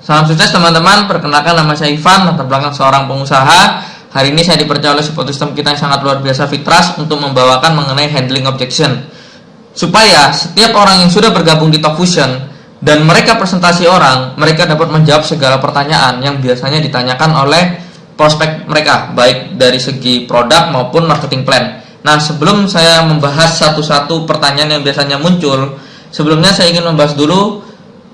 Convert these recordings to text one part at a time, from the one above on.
Salam sukses teman-teman, perkenalkan nama saya Ivan, latar belakang seorang pengusaha. Hari ini saya dipercaya oleh support system kita yang sangat luar biasa, Fitras, untuk membawakan mengenai handling objection. Supaya setiap orang yang sudah bergabung di Talkfusion dan mereka presentasi orang, mereka dapat menjawab segala pertanyaan yang biasanya ditanyakan oleh prospek mereka, baik dari segi produk maupun marketing plan. Nah, sebelum saya membahas satu-satu pertanyaan yang biasanya muncul, sebelumnya saya ingin membahas dulu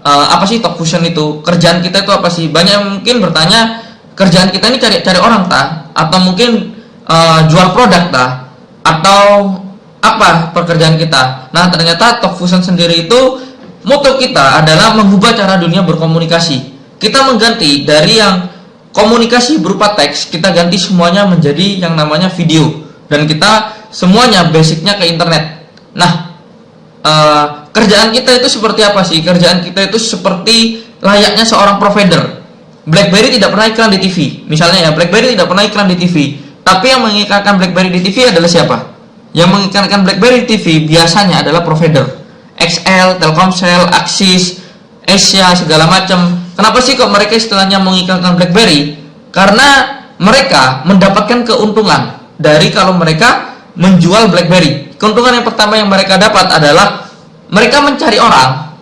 apa sih Talkfusion itu? Kerjaan kita itu apa sih? Banyak yang mungkin bertanya, kerjaan kita ini cari orang tah? Atau mungkin jual produk tah? Atau apa pekerjaan kita? Nah, ternyata Talkfusion sendiri itu moto kita adalah mengubah cara dunia berkomunikasi. Kita mengganti dari yang komunikasi berupa teks, kita ganti semuanya menjadi yang namanya video. Dan kita semuanya basicnya ke internet. Nah, kerjaan kita itu seperti apa sih? Kerjaan kita itu seperti layaknya seorang provider. BlackBerry tidak pernah iklan di TV. Misalnya ya, BlackBerry tidak pernah iklan di TV. Tapi yang mengiklankan BlackBerry di TV adalah siapa? Yang mengiklankan BlackBerry di TV biasanya adalah provider. XL, Telkomsel, Axis, Asia, segala macam. Kenapa sih kok mereka istilahnya mengiklankan BlackBerry? Karena mereka mendapatkan keuntungan dari kalau mereka menjual BlackBerry. Keuntungan yang pertama yang mereka dapat adalah mereka mencari orang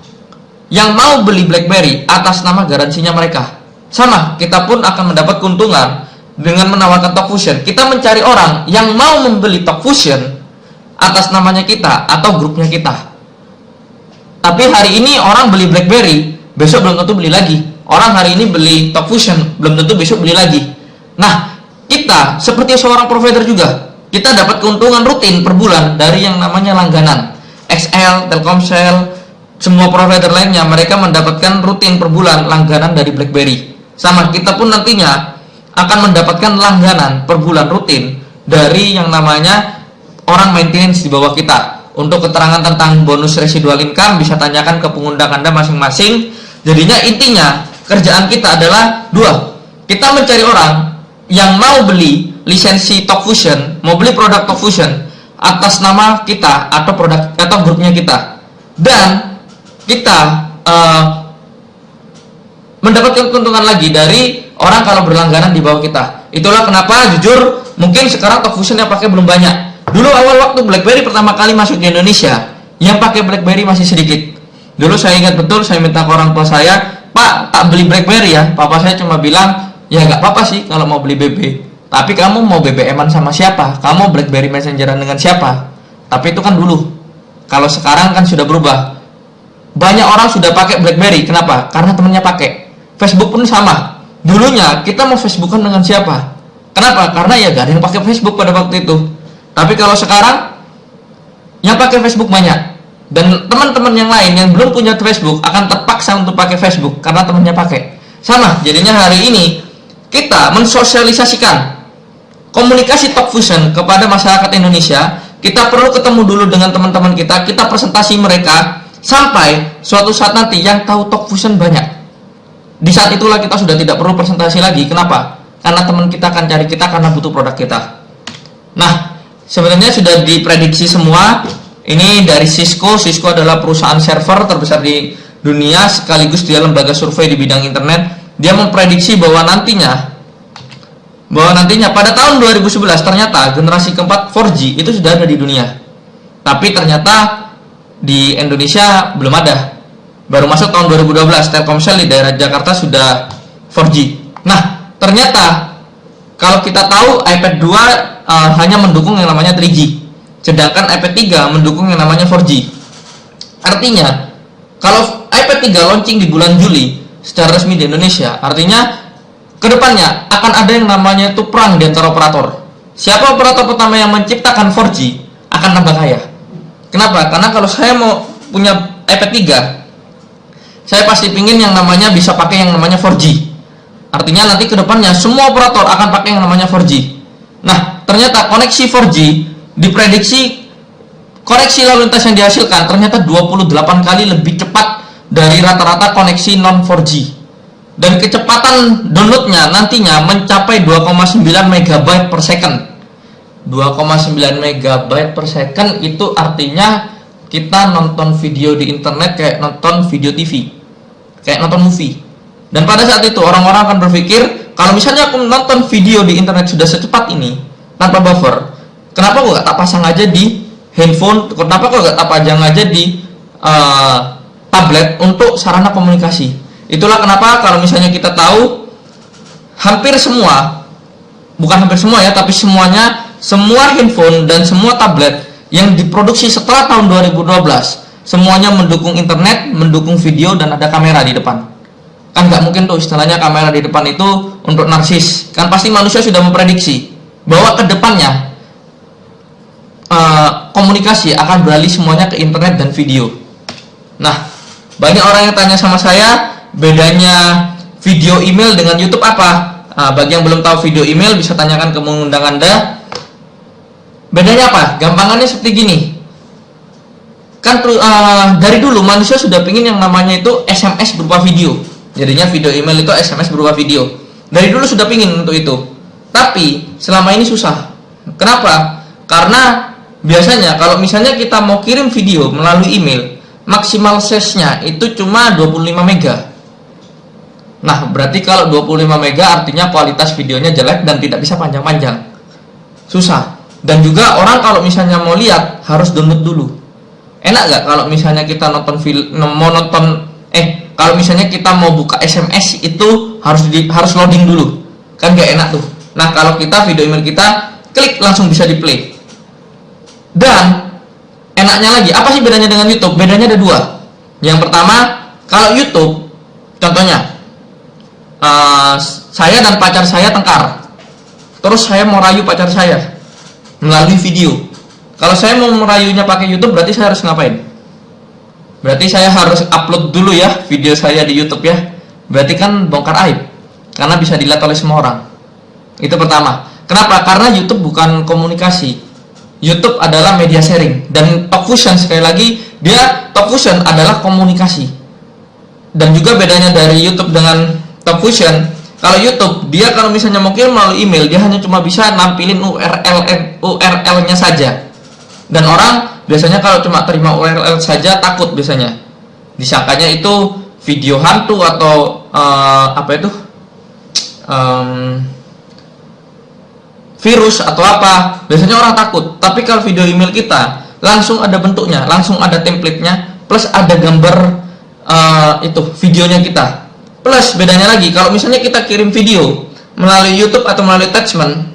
yang mau beli BlackBerry atas nama garansinya mereka. Sama, kita pun akan mendapat keuntungan dengan menawarkan Talkfusion. Kita mencari orang yang mau membeli Talkfusion atas namanya kita atau grupnya kita. Tapi hari ini orang beli BlackBerry, besok belum tentu beli lagi. Orang hari ini beli Talkfusion, belum tentu besok beli lagi. Nah, kita seperti seorang provider juga. Kita dapat keuntungan rutin per bulan dari yang namanya langganan. XL, Telkomsel, semua provider lainnya, mereka mendapatkan rutin per bulan langganan dari BlackBerry. Sama, kita pun nantinya akan mendapatkan langganan per bulan rutin dari yang namanya orang maintenance di bawah kita. Untuk keterangan tentang bonus residual income bisa tanyakan ke pengundang Anda masing-masing. Jadinya intinya kerjaan kita adalah dua. Kita mencari orang yang mau beli lisensi Talkfusion, mau beli produk Talkfusion atas nama kita atau produk atau grupnya kita, dan kita mendapatkan keuntungan lagi dari orang kalau berlangganan di bawah kita. Itulah kenapa jujur mungkin sekarang Talkfusion yang pakai belum banyak. Dulu awal waktu BlackBerry pertama kali masuk di Indonesia, yang pakai BlackBerry masih sedikit. Dulu saya ingat betul, saya minta ke orang tua saya, "Pak, tak beli BlackBerry ya." Papa saya cuma bilang, "Ya nggak apa-apa sih kalau mau beli BB. Tapi kamu mau BBM-an sama siapa? Kamu BlackBerry Messenger-an dengan siapa?" Tapi itu kan dulu. Kalau sekarang kan sudah berubah. Banyak orang sudah pakai BlackBerry. Kenapa? Karena temennya pakai. Facebook pun sama. Dulunya kita mau Facebookan dengan siapa? Kenapa? Karena ya gak ada yang pakai Facebook pada waktu itu. Tapi kalau sekarang yang pakai Facebook banyak. Dan teman-teman yang lain yang belum punya Facebook akan terpaksa untuk pakai Facebook karena temennya pakai. Sama, jadinya hari ini kita mensosialisasikan komunikasi Talkfusion kepada masyarakat Indonesia. Kita perlu ketemu dulu dengan teman-teman kita presentasi mereka, sampai suatu saat nanti yang tahu Talkfusion banyak. Di saat itulah kita sudah tidak perlu presentasi lagi. Kenapa? Karena teman kita akan cari kita karena butuh produk kita. Nah, sebenarnya sudah diprediksi semua. Ini dari Cisco. Cisco adalah perusahaan server terbesar di dunia, sekaligus dia lembaga survei di bidang internet. Dia memprediksi bahwa nantinya pada tahun 2011 ternyata generasi keempat 4G itu sudah ada di dunia. Tapi ternyata di Indonesia belum ada. Baru masuk tahun 2012, Telkomsel di daerah Jakarta sudah 4G. Nah, ternyata kalau kita tahu iPad 2 hanya mendukung yang namanya 3G. Sedangkan iPad 3 mendukung yang namanya 4G. Artinya, kalau iPad 3 launching di bulan Juli secara resmi di Indonesia, artinya kedepannya akan ada yang namanya itu perang di antara operator. Siapa operator pertama yang menciptakan 4G akan tambah kaya. Kenapa? Karena kalau saya mau punya iPad 3, saya pasti pingin yang namanya bisa pakai yang namanya 4G. Artinya nanti kedepannya semua operator akan pakai yang namanya 4G. Nah, ternyata koneksi 4G diprediksi koneksi lalu lintas yang dihasilkan ternyata 28 kali lebih cepat dari rata-rata koneksi non 4G. Dan kecepatan downloadnya nantinya mencapai 2,9 MB per second. 2,9 MB per second itu artinya kita nonton video di internet kayak nonton video TV, kayak nonton movie. Dan pada saat itu orang-orang akan berpikir, kalau misalnya aku nonton video di internet sudah secepat ini tanpa buffer, kenapa kok gak tak pasang aja di handphone, kenapa kok gak tak pajang aja di tablet untuk sarana komunikasi. Itulah kenapa kalau misalnya kita tahu hampir semua, bukan hampir semua ya, tapi semuanya, semua handphone dan semua tablet yang diproduksi setelah tahun 2012 semuanya mendukung internet, mendukung video, dan ada kamera di depan. Kan nggak mungkin tuh istilahnya kamera di depan itu untuk narsis. Kan pasti manusia sudah memprediksi bahwa ke depannya komunikasi akan beralih semuanya ke internet dan video. Nah, banyak orang yang tanya sama saya, bedanya video email dengan YouTube apa? Bagi yang belum tahu video email bisa tanyakan ke mengundang Anda. Bedanya apa? Gampangannya seperti gini. Kan dari dulu manusia sudah pingin yang namanya itu SMS berupa video. Jadinya video email itu SMS berupa video. Dari dulu sudah pingin untuk itu. Tapi selama ini susah. Kenapa? Karena biasanya kalau misalnya kita mau kirim video melalui email, maksimal size-nya itu cuma 25 mega. Nah, berarti kalau 25 mega artinya kualitas videonya jelek dan tidak bisa panjang-panjang. Susah. Dan juga orang kalau misalnya mau lihat harus download dulu. Enak gak kalau misalnya kita kalau misalnya kita mau buka SMS itu harus loading dulu. Kan gak enak tuh. Nah, kalau kita video email kita klik langsung bisa di play. Dan enaknya lagi, apa sih bedanya dengan YouTube? Bedanya ada dua. Yang pertama, kalau YouTube, contohnya saya dan pacar saya tengkar, terus saya mau rayu pacar saya melalui video. Kalau saya mau merayunya pakai YouTube, berarti saya harus ngapain? Berarti saya harus upload dulu ya video saya di YouTube ya. Berarti kan bongkar aib, karena bisa dilihat oleh semua orang. Itu pertama. Kenapa? Karena YouTube bukan komunikasi. YouTube adalah media sharing. Dan Talkfusion, sekali lagi, Talkfusion adalah komunikasi. Dan juga bedanya dari YouTube dengan Talkfusion, kalau YouTube, dia kalau misalnya mau kirim melalui email, dia hanya cuma bisa nampilin URL-nya saja. Dan orang biasanya kalau cuma terima URL saja takut biasanya. Disangkanya itu video hantu atau virus atau apa. Biasanya orang takut. Tapi kalau video email kita langsung ada bentuknya, langsung ada template-nya, plus ada gambar videonya kita. Plus bedanya lagi, kalau misalnya kita kirim video melalui YouTube atau melalui attachment,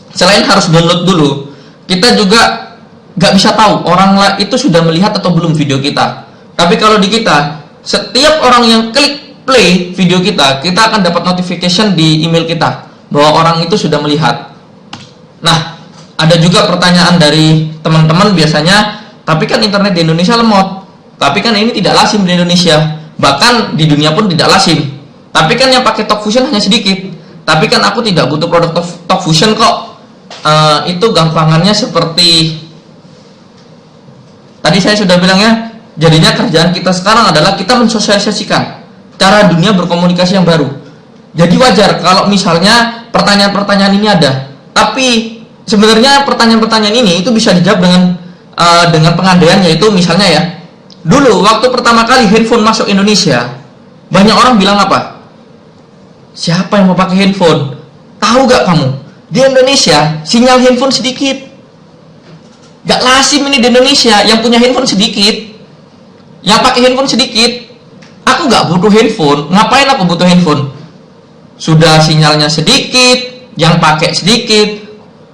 selain harus download dulu, kita juga gak bisa tahu orang itu sudah melihat atau belum video kita. Tapi kalau di kita, setiap orang yang klik play video kita akan dapat notification di email kita bahwa orang itu sudah melihat. Nah, ada juga pertanyaan dari teman-teman biasanya, tapi kan internet di Indonesia lemot, tapi kan ini tidak lazim di Indonesia, bahkan di dunia pun tidak lazim. Tapi kan yang pakai Talkfusion hanya sedikit. Tapi kan aku tidak butuh produk Talkfusion kok. Itu gampangannya seperti tadi saya sudah bilang ya. Jadinya kerjaan kita sekarang adalah kita mensosialisasikan cara dunia berkomunikasi yang baru. Jadi wajar kalau misalnya pertanyaan-pertanyaan ini ada. Tapi sebenarnya pertanyaan-pertanyaan ini itu bisa dijawab dengan pengandaian, yaitu misalnya ya, dulu waktu pertama kali handphone masuk Indonesia, banyak orang bilang apa? Siapa yang mau pakai handphone? Tahu gak kamu? Di Indonesia sinyal handphone sedikit. Gak lazim ini di Indonesia, yang punya handphone sedikit, yang pakai handphone sedikit. Aku gak butuh handphone. Ngapain aku butuh handphone? Sudah sinyalnya sedikit, yang pakai sedikit,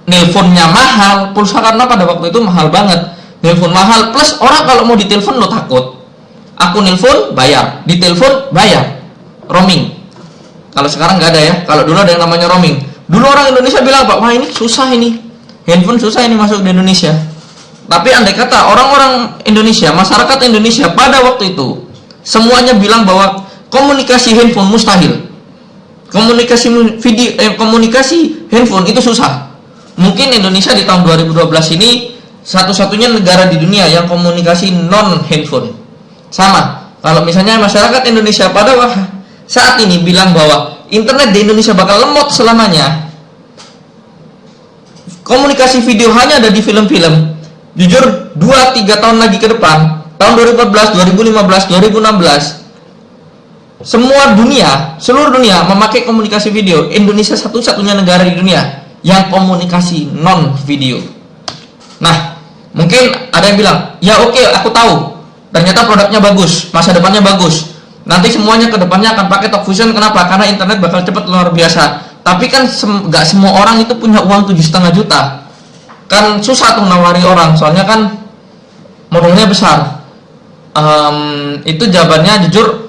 nelponnya mahal, pulsa karena pada waktu itu mahal banget, nelpon mahal, plus orang kalau mau ditelepon lo takut. Aku nelpon bayar, ditelepon bayar, roaming. Kalau sekarang nggak ada ya. Kalau dulu ada yang namanya roaming. Dulu orang Indonesia bilang, Pak, wah ini susah ini, handphone susah ini masuk di Indonesia. Tapi andai kata orang-orang Indonesia, masyarakat Indonesia pada waktu itu semuanya bilang bahwa komunikasi handphone mustahil, komunikasi handphone itu susah. Mungkin Indonesia di tahun 2012 ini satu-satunya negara di dunia yang komunikasi non handphone. Sama, kalau misalnya masyarakat Indonesia pada saat ini bilang bahwa internet di Indonesia bakal lemot selamanya, komunikasi video hanya ada di film-film. Jujur 2-3 tahun lagi ke depan, tahun 2014, 2015, 2016, semua dunia, seluruh dunia memakai komunikasi video. Indonesia satu-satunya negara di dunia yang komunikasi non video. Nah, mungkin ada yang bilang, ya oke, aku tahu, ternyata produknya bagus, masa depannya bagus, nanti semuanya ke depannya akan pakai Talkfusion. Kenapa? Karena internet bakal cepat luar biasa. Tapi kan nggak semua orang itu punya uang 7,5 juta. Kan susah tuh nawari orang, soalnya kan modalnya besar. Itu jawabannya jujur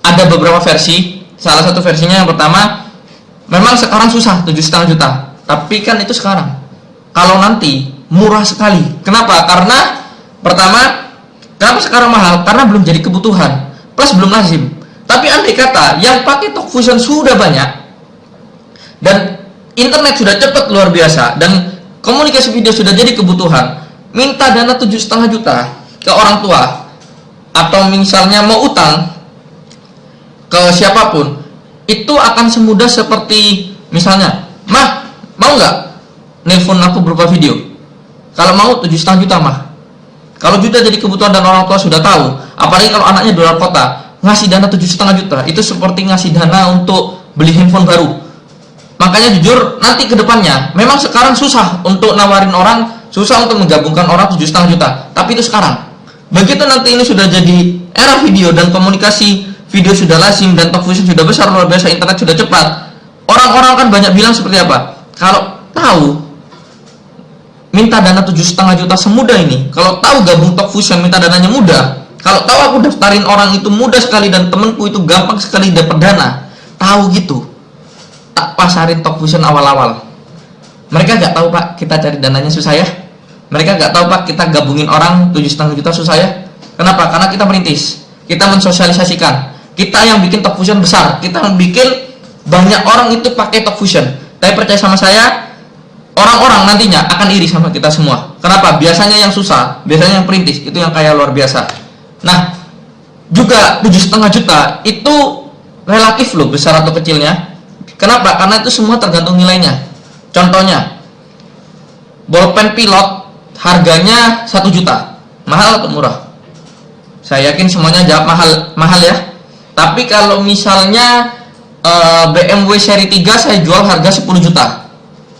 ada beberapa versi. Salah satu versinya yang pertama, memang sekarang susah 7,5 juta, tapi kan itu sekarang. Kalau nanti murah sekali. Kenapa? Karena pertama, kenapa sekarang mahal? Karena belum jadi kebutuhan, plus belum lazim. Tapi andai kata yang pakai Talkfusion sudah banyak dan internet sudah cepat luar biasa dan komunikasi video sudah jadi kebutuhan, minta dana 7,5 juta ke orang tua atau misalnya mau utang ke siapapun, itu akan semudah seperti misalnya, mah mau nggak nelpon aku berupa video? Kalau mau 7,5 juta mah. Kalau sudah jadi kebutuhan dan orang tua sudah tahu, apalagi kalau anaknya di luar kota, ngasih dana 7,5 juta itu seperti ngasih dana untuk beli handphone baru. Makanya jujur, nanti ke depannya memang sekarang susah untuk nawarin orang, susah untuk menggabungkan orang 7,5 juta, tapi itu sekarang. Begitu nanti ini sudah jadi era video dan komunikasi video sudah lazim dan Talkfusion sudah besar luar biasa, internet sudah cepat, orang-orang kan banyak bilang seperti apa, kalau tahu minta dana 7,5 juta semudah ini, kalau tahu gabung Talkfusion minta dananya mudah, kalau tahu aku daftarin orang itu mudah sekali dan temenku itu gampang sekali dapat dana, tahu gitu, tak pasarin Talkfusion awal-awal. Mereka gak tahu pak kita cari dananya susah ya, mereka gak tahu pak kita gabungin orang 7,5 juta susah ya. Kenapa? Karena kita merintis, kita mensosialisasikan, kita yang bikin Talkfusion besar, kita yang bikin banyak orang itu pakai Talkfusion. Tapi percaya sama saya, orang-orang nantinya akan iri sama kita semua. Kenapa? Biasanya yang susah, biasanya yang perintis, itu yang kaya luar biasa. Nah, juga 7,5 juta itu relatif loh, besar atau kecilnya. Kenapa? Karena itu semua tergantung nilainya. Contohnya, bolpen pilot harganya 1 juta, mahal atau murah? Saya yakin semuanya jawab mahal ya. Tapi kalau misalnya BMW seri 3 saya jual harga 10 juta,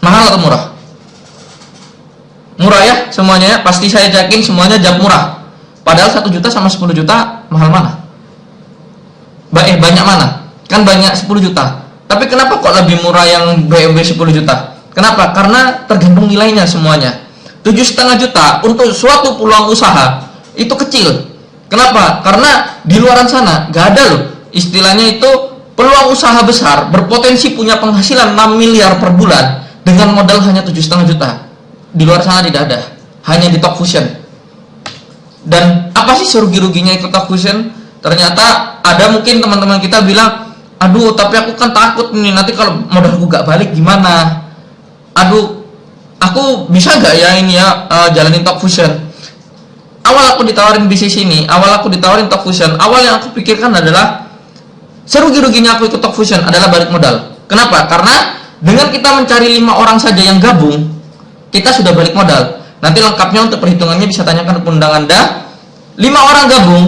mahal atau murah? Murah ya semuanya ya, pasti saya yakin semuanya jawab murah. Padahal 1 juta sama 10 juta mahal mana? Banyak mana? Kan banyak 10 juta. Tapi kenapa kok lebih murah yang BMW 10 juta? Kenapa? Karena tergantung nilainya semuanya. 7,5 juta untuk suatu peluang usaha itu kecil. Kenapa? Karena di luaran sana gak ada loh istilahnya itu peluang usaha besar berpotensi punya penghasilan 6 miliar per bulan dengan modal hanya 7,5 juta. Di luar sana tidak ada, hanya di Talkfusion. Dan apa sih serugi-ruginya ikut Talkfusion? Ternyata ada mungkin teman-teman kita bilang, aduh tapi aku kan takut nih nanti kalau modalku gak balik gimana, aduh aku bisa gak ya ini ya jalanin Talkfusion. Awal aku ditawarin bisnis ini, awal aku ditawarin Talkfusion, awal yang aku pikirkan adalah serugi-ruginya aku ikut Talkfusion adalah balik modal. Kenapa? Karena dengan kita mencari 5 orang saja yang gabung, kita sudah balik modal. Nanti lengkapnya untuk perhitungannya bisa tanyakan ke undang Anda. 5 orang gabung,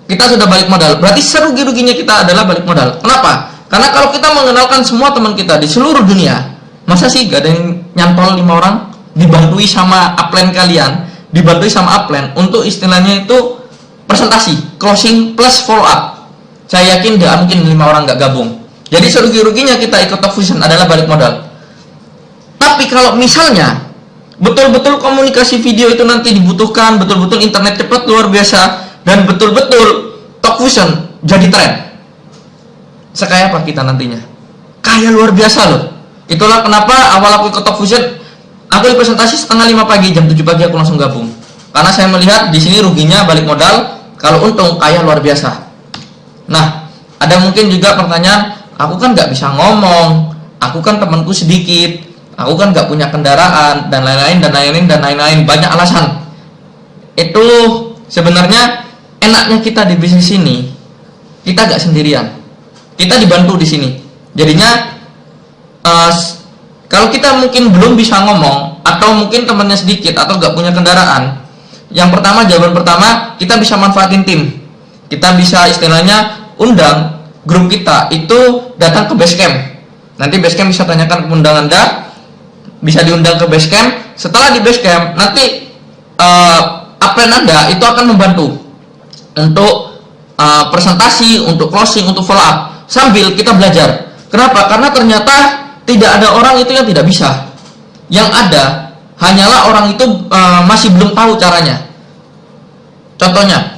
kita sudah balik modal. Berarti serugi-ruginya kita adalah balik modal. Kenapa? Karena kalau kita mengenalkan semua teman kita di seluruh dunia, masa sih gak ada yang nyantol 5 orang dibantui sama upline kalian, dibantui sama upline untuk istilahnya itu presentasi, closing plus follow up. Saya yakin tidak mungkin 5 orang nggak gabung. Jadi serugi-ruginya kita ikut Talkfusion adalah balik modal. Tapi kalau misalnya betul-betul komunikasi video itu nanti dibutuhkan, betul-betul internet cepat luar biasa, dan betul-betul Talkfusion jadi tren, sekaya apa kita nantinya? Kaya luar biasa loh. Itulah kenapa awal aku ikut Talkfusion, aku di presentasi setengah 5 pagi, jam 7 pagi aku langsung gabung. Karena saya melihat di sini ruginya balik modal, kalau untung kaya luar biasa. Nah, ada mungkin juga pertanyaan, aku kan nggak bisa ngomong, aku kan temanku sedikit, aku kan nggak punya kendaraan, dan lain-lain, banyak alasan. Itu sebenarnya enaknya kita di bisnis ini, kita nggak sendirian, kita dibantu di sini. Jadinya kalau kita mungkin belum bisa ngomong, atau mungkin temannya sedikit, atau nggak punya kendaraan, jawaban pertama, kita bisa manfaatin tim. Kita bisa istilahnya undang grup kita itu datang ke Basecamp. Nanti Basecamp bisa tanyakan undang Anda, bisa diundang ke Basecamp. Setelah di Basecamp, nanti upline Anda itu akan membantu untuk presentasi, untuk closing, untuk follow up sambil kita belajar. Kenapa? Karena ternyata tidak ada orang itu yang tidak bisa. Yang ada hanyalah orang itu masih belum tahu caranya. Contohnya,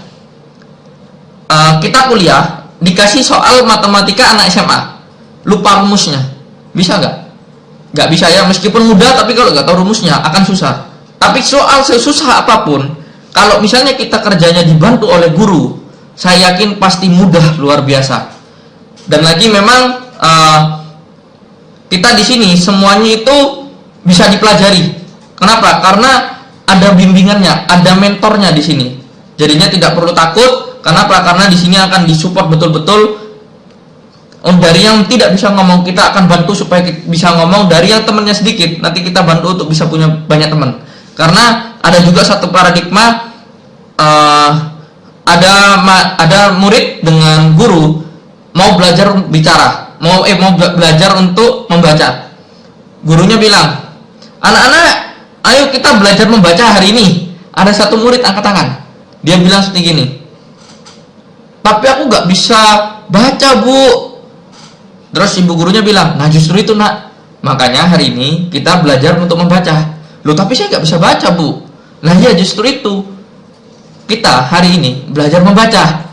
kita kuliah dikasih soal matematika anak SMA, lupa rumusnya, bisa nggak? Nggak bisa ya, meskipun mudah, tapi kalau nggak tahu rumusnya akan susah. Tapi soal sesusah apapun, kalau misalnya kita kerjanya dibantu oleh guru, saya yakin pasti mudah luar biasa. Dan lagi memang kita di sini semuanya itu bisa dipelajari. Kenapa? Karena ada bimbingannya, ada mentornya di sini. Jadinya tidak perlu takut. Kenapa? Karena di sini akan disupport betul-betul. Dari yang tidak bisa ngomong, kita akan bantu supaya bisa ngomong. Dari yang temannya sedikit, nanti kita bantu untuk bisa punya banyak teman. Karena ada juga satu paradigma, ada murid dengan guru mau belajar bicara, mau belajar untuk membaca. Gurunya bilang, anak-anak, ayo kita belajar membaca hari ini. Ada satu murid angkat tangan. Dia bilang seperti gini, tapi aku gak bisa baca, Bu. Terus ibu gurunya bilang, nah justru itu nak, makanya hari ini kita belajar untuk membaca. Loh tapi saya gak bisa baca, Bu. Nah ya justru itu, kita hari ini belajar membaca.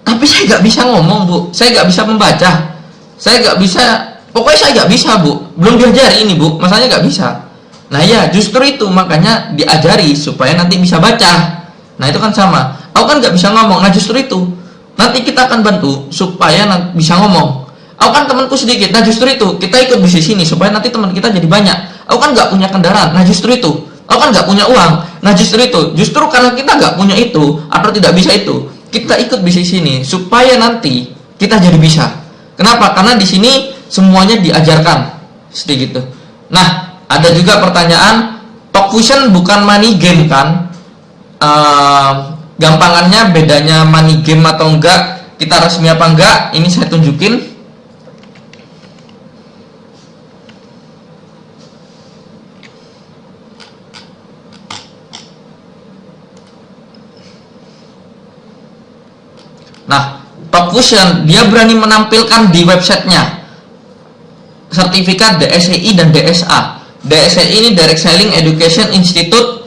Tapi saya gak bisa ngomong, Bu. Saya gak bisa membaca. Saya gak bisa, pokoknya saya gak bisa, Bu. Belum diajari ini, Bu. Masanya gak bisa. Nah ya justru itu, makanya diajari supaya nanti bisa baca. Nah itu kan sama. Aku kan gak bisa ngomong. Nah justru itu, nanti kita akan bantu supaya nanti bisa ngomong. Aku kan temanku sedikit. Nah justru itu, kita ikut bisnis ini supaya nanti teman kita jadi banyak. Aku kan gak punya kendaraan. Nah justru itu, aku kan gak punya uang. Nah justru itu, justru karena kita gak punya itu atau tidak bisa itu, kita ikut bisnis ini supaya nanti kita jadi bisa. Kenapa? Karena di sini semuanya diajarkan seperti gitu. Nah, ada juga pertanyaan, Talkfusion bukan money game kan? Gampangannya bedanya money game atau enggak, kita resmi apa enggak, ini saya tunjukin. Nah, Talkfusion dia berani menampilkan di websitenya sertifikat DSEI dan DSA. DSEI ini Direct Selling Education Institute,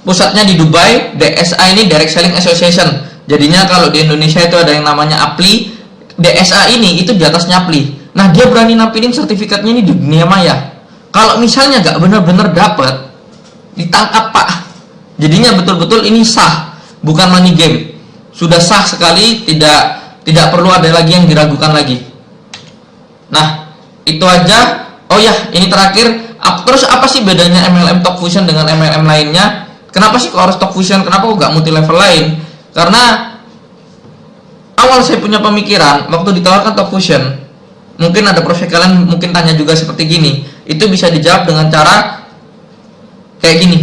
pusatnya di Dubai. DSA ini Direct Selling Association. Jadinya kalau di Indonesia itu ada yang namanya APLI. DSA ini itu di atasnya APLI. Nah, dia berani nampilin sertifikatnya ini di dunia maya. Kalau misalnya nggak benar-benar dapat, ditangkap Pak. Jadinya betul-betul ini sah, bukan money game. Sudah sah sekali, tidak perlu ada lagi yang diragukan lagi. Nah, itu aja. Oh ya, ini terakhir. Terus apa sih bedanya MLM Talkfusion dengan MLM lainnya? Kenapa sih kok harus Talkfusion? Kenapa kok nggak multi level lain? Karena awal saya punya pemikiran waktu ditawarkan Talkfusion, mungkin ada prospek kalian mungkin tanya juga seperti gini. Itu bisa dijawab dengan cara kayak gini.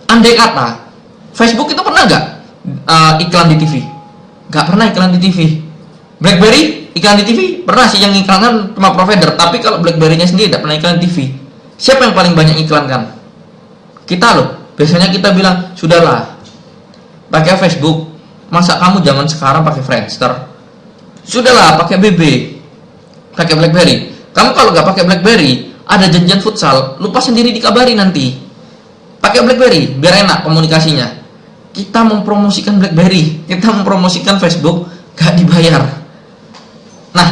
Andai kata Facebook itu pernah nggak iklan di TV? Nggak pernah iklan di TV. BlackBerry iklan di TV pernah sih, yang iklankan cuma provider. Tapi kalau BlackBerry-nya sendiri tidak pernah iklan di TV. Siapa yang paling banyak iklankan? Kita loh. Biasanya kita bilang, sudahlah, pakai Facebook. Masa kamu zaman sekarang pakai Friendster? Sudahlah, pakai BB, pakai BlackBerry. Kamu kalau nggak pakai BlackBerry, ada janjian futsal, lupa sendiri dikabari nanti. Pakai BlackBerry biar enak komunikasinya. Kita mempromosikan BlackBerry, kita mempromosikan Facebook, gak dibayar. Nah,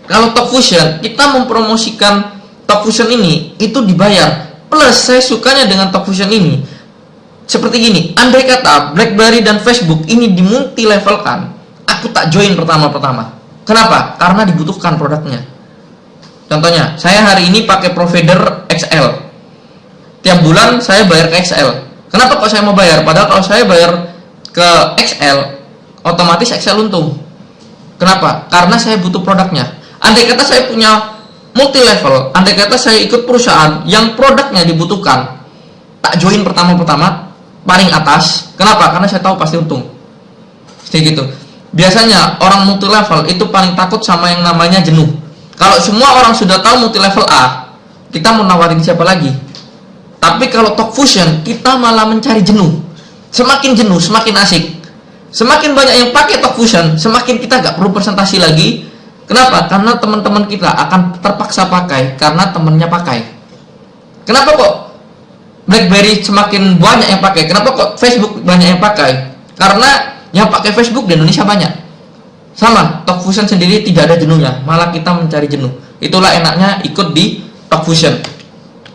kalau Talkfusion, kita mempromosikan Talkfusion ini, itu dibayar. Plus, saya sukanya dengan Talkfusion ini seperti gini. Andai kata BlackBerry dan Facebook ini di multi levelkan, aku tak join pertama-pertama. Kenapa? Karena dibutuhkan produknya. Contohnya, saya hari ini pakai provider XL. Tiap bulan saya bayar ke XL. Kenapa kok saya mau bayar? Padahal kalau saya bayar ke XL, otomatis XL untung. Kenapa? Karena saya butuh produknya. Andai kata saya punya multi level, andai kata saya ikut perusahaan yang produknya dibutuhkan, tak join pertama-pertama paling atas. Kenapa? Karena saya tahu pasti untung. Seperti gitu. Biasanya orang multi level itu paling takut sama yang namanya jenuh. Kalau semua orang sudah tahu multi level A, kita mau nawarin siapa lagi? Tapi kalau Talk Fusion, kita malah mencari jenuh. Semakin jenuh, semakin asik. Semakin banyak yang pakai Talk Fusion, semakin kita gak perlu presentasi lagi. Kenapa? Karena teman-teman kita akan terpaksa pakai karena temennya pakai. Kenapa kok BlackBerry semakin banyak yang pakai? Kenapa kok Facebook banyak yang pakai? Karena yang pakai Facebook di Indonesia banyak. Sama, Talk Fusion sendiri tidak ada jenuhnya, malah kita mencari jenuh. Itulah enaknya ikut di Talk Fusion.